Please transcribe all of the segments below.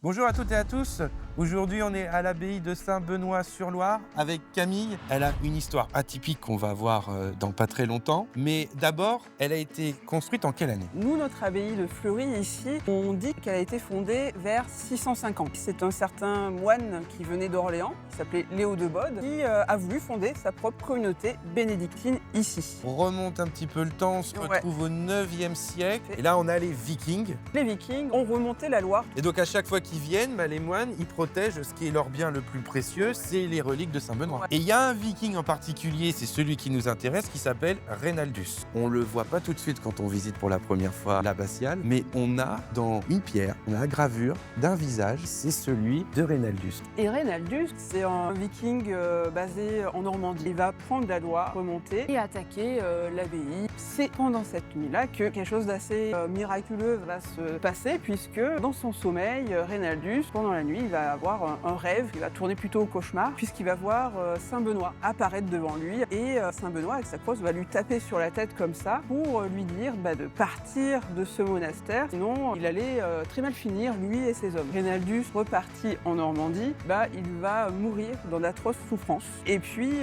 Bonjour à toutes et à tous. Aujourd'hui, on est à l'abbaye de Saint-Benoît-sur-Loire avec Camille. Elle a une histoire atypique qu'on va voir dans pas très longtemps. Mais d'abord, elle a été construite en quelle année? Nous, notre abbaye de Fleury, ici, on dit qu'elle a été fondée vers 650. C'est un certain moine qui venait d'Orléans, qui s'appelait Léo de Bode, qui a voulu fonder sa propre communauté bénédictine ici. On remonte un petit peu le temps, on se Ouais. retrouve au 9e siècle. Et là, on a les Vikings. Les Vikings ont remonté la Loire. Et donc, à chaque fois qu'ils viennent, les moines, ils protègent ce qui est leur bien le plus précieux, c'est les reliques de Saint-Benoît. Ouais. Et il y a un Viking en particulier, c'est celui qui nous intéresse, qui s'appelle Reinaldus. On le voit pas tout de suite quand on visite pour la première fois l'abbatiale, mais on a dans une pierre, on a la gravure d'un visage, c'est celui de Reinaldus. Et Reinaldus, c'est un Viking basé en Normandie. Il va prendre la Loire, remonter et attaquer l'abbaye. C'est pendant cette nuit-là que quelque chose d'assez miraculeux va se passer, puisque dans son sommeil, Reinaldus, pendant la nuit, il va avoir un rêve, il va tourner plutôt au cauchemar, puisqu'il va voir Saint-Benoît apparaître devant lui. Et Saint-Benoît, avec sa crosse, va lui taper sur la tête comme ça pour lui dire de partir de ce monastère, sinon il allait très mal finir, lui et ses hommes. Reinaldus, reparti en Normandie, il va mourir dans d'atroces souffrances. Et puis,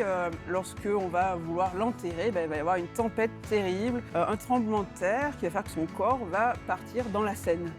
lorsque on va vouloir l'enterrer, il va y avoir une tempête terrible, un tremblement de terre qui va faire que son corps va partir dans la Seine.